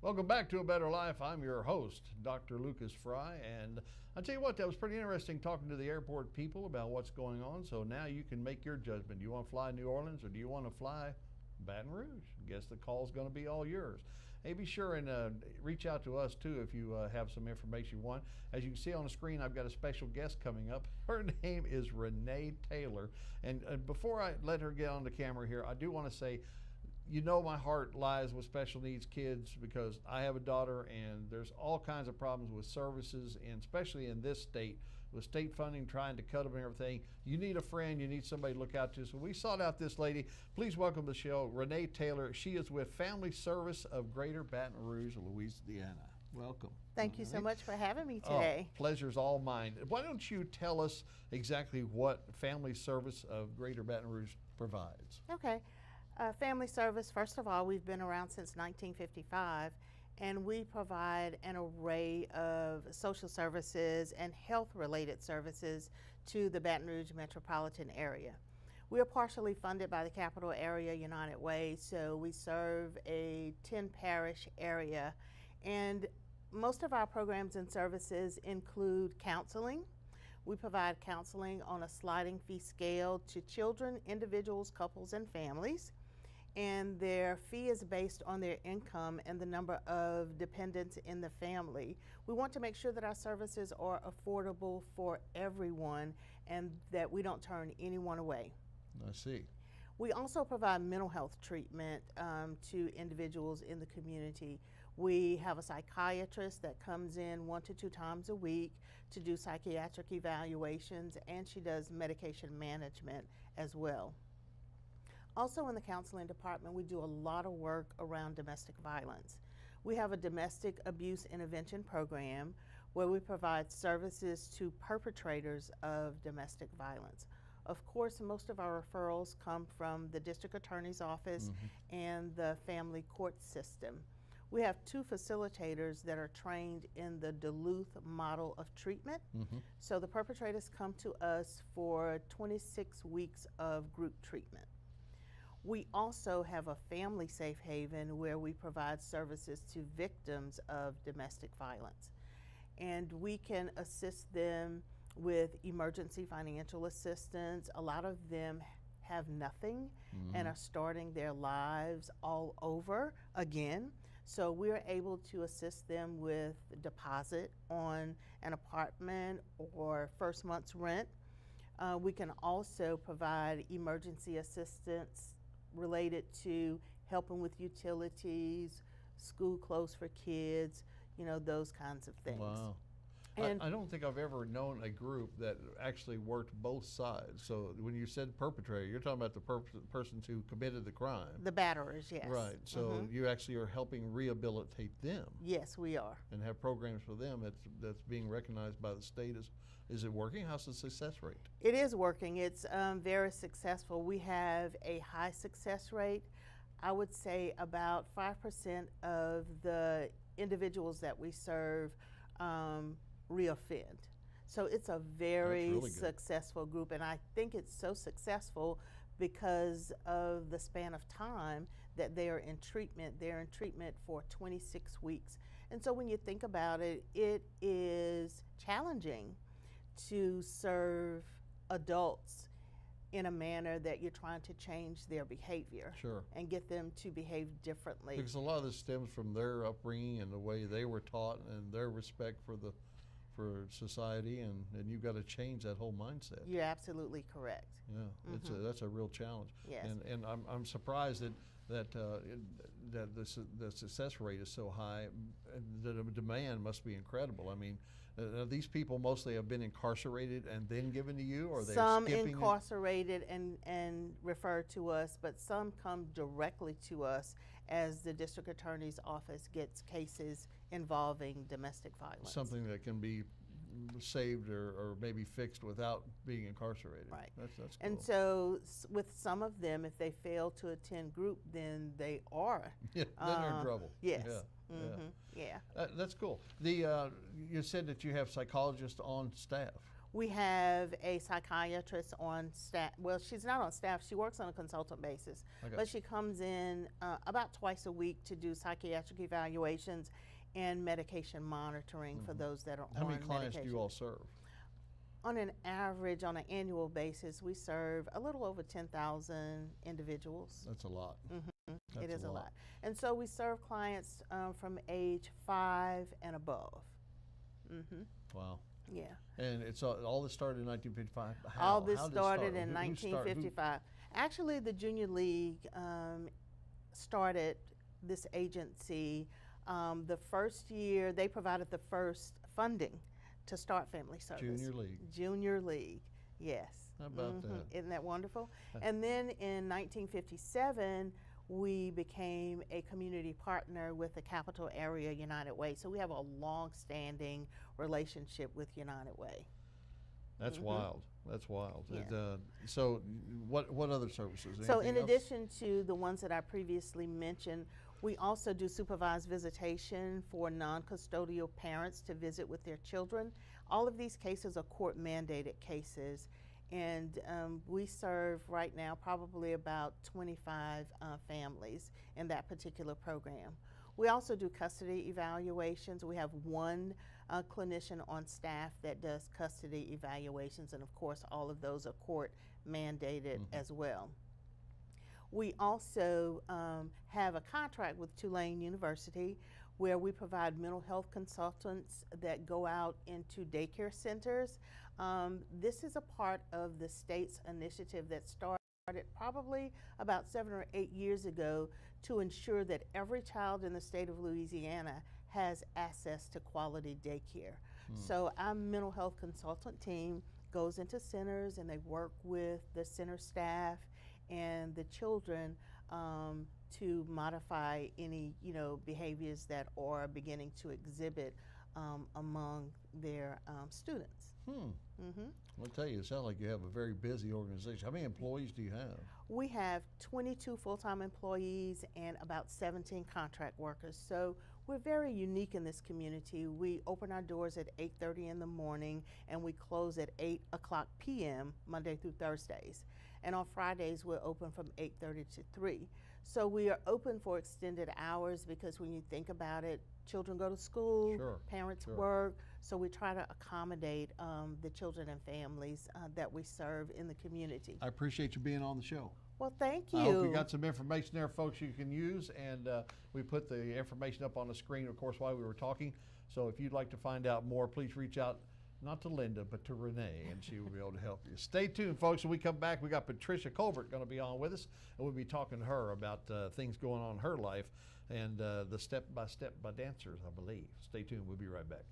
Welcome back to A Better Life. I'm your host, Dr. Lucas Fry, and I'll tell you what, that was pretty interesting talking to the airport people about what's going on. So now you can make your judgment. Do you want to fly New Orleans or do you want to fly Baton Rouge? I guess the call's going to be all yours. Hey, be sure and reach out to us too if you have some information you want. As you can see on the screen, I've got a special guest coming up. Her name is Rene Taylor, and before I let her get on the camera here, I do want to say, you know, my heart lies with special needs kids because I have a daughter and there's all kinds of problems with services, and especially in this state with state funding trying to cut them and everything. You need a friend, you need somebody to look out to. So we sought out this lady. Please welcome to the show, Rene Taylor. She is with Family Service of Greater Baton Rouge, Louisiana. Welcome. Thank you so much for having me today. Pleasure's all mine. Why don't you tell us exactly what Family Service of Greater Baton Rouge provides? Okay. Family Service, first of all, we've been around since 1955, and we provide an array of social services and health-related services to the Baton Rouge metropolitan area. We are partially funded by the Capital Area United Way, so we serve a 10-parish area, and most of our programs and services include counseling. We provide counseling on a sliding fee scale to children, individuals, couples, and families. And their fee is based on their income and the number of dependents in the family. We want to make sure that our services are affordable for everyone and that we don't turn anyone away. I see. We also provide mental health treatment to individuals in the community. We have a psychiatrist that comes in 1 to 2 times a week to do psychiatric evaluations, and she does medication management as well. Also in the counseling department, we do a lot of work around domestic violence. We have a domestic abuse intervention program where we provide services to perpetrators of domestic violence. Of course, most of our referrals come from the district attorney's office and the family court system. We have 2 facilitators that are trained in the Duluth model of treatment. So the perpetrators come to us for 26 weeks of group treatment. We also have a family safe haven where we provide services to victims of domestic violence. And we can assist them with emergency financial assistance. A lot of them have nothing and are starting their lives all over again. So we're able to assist them with deposit on an apartment or first month's rent. We can also provide emergency assistance related to helping with utilities, school clothes for kids, you know, those kinds of things. Wow. And I don't think I've ever known a group that actually worked both sides. So when you said perpetrator, you're talking about the persons who committed the crime. the batterers, yes. Right. So you actually are helping rehabilitate them. Yes, we are. And have programs for them that's being recognized by the state. Is it working? How's the success rate? It is working. It's very successful. We have a high success rate. I would say about 5% of the individuals that we serve reoffend. So it's a very really successful group, and I think it's so successful because of the span of time that they are in treatment. They're in treatment for 26 weeks. And so when you think about it, it is challenging to serve adults in a manner that you're trying to change their behavior and get them to behave differently. Because a lot of this stems from their upbringing and the way they were taught and their respect for society, and you've got to change that whole mindset. You're absolutely correct. Yeah, that's a real challenge. Yes. And I'm surprised that the success rate is so high. The demand must be incredible. I mean, these people mostly have been incarcerated and then given to you, or some skipping incarcerated and referred to us, but some come directly to us as the district attorney's office gets cases involving domestic violence. Something that can be saved or maybe fixed without being incarcerated. Right. That's cool. And so with some of them, if they fail to attend group, then they are. Yeah, then they're in trouble. Yes. Yeah. Yeah. That's cool. You said that you have psychologists on staff. We have a psychiatrist on staff. Well, she's not on staff. She works on a consultant basis, but she comes in about twice a week to do psychiatric evaluations and medication monitoring for those that are on medication. How many clients do you all serve? On an average, on an annual basis, we serve a little over 10,000 individuals. That's a lot. It is a lot. And so we serve clients from age 5 and above. Wow. Yeah. And it's all this started in 1955? All this started in 1955. Actually, the Junior League started this agency. The first year, they provided the first funding to start family service. Junior League. Junior League, yes. How about that? Isn't that wonderful? And then in 1957, we became a community partner with the Capital Area United Way. So we have a long-standing relationship with United Way. That's wild. That's wild. Yeah. So what other services? So Anything in else? addition to the ones that I previously mentioned, we also do supervised visitation for non-custodial parents to visit with their children. All of these cases are court-mandated cases, and we serve right now probably about 25 families in that particular program. We also do custody evaluations. We have one clinician on staff that does custody evaluations, and of course all of those are court mandated as well. We also have a contract with Tulane University where we provide mental health consultants that go out into daycare centers. This is a part of the state's initiative that started probably about 7 or 8 years ago to ensure that every child in the state of Louisiana has access to quality daycare. So our mental health consultant team goes into centers and they work with the center staff and the children to modify any behaviors that are beginning to exhibit among their students. I'll tell you, it sounds like you have a very busy organization. How many employees do you have? We have 22 full-time employees and about 17 contract workers. So we're very unique in this community. We open our doors at 8:30 in the morning and we close at 8:00 p.m. Monday through Thursdays. And on Fridays, we're open from 8:30 to 3. So we are open for extended hours because when you think about it, children go to school, parents work, so we try to accommodate the children and families that we serve in the community. I appreciate you being on the show. Well, thank you. I hope you got some information there, folks, you can use, and we put the information up on the screen, of course, while we were talking. So if you'd like to find out more, please reach out, not to Linda, but to Renee, and she will be able to help you. Stay tuned, folks. When we come back, we got Patricia Colbert going to be on with us, and we'll be talking to her about things going on in her life and the step-by-step by dancers, I believe. Stay tuned. We'll be right back.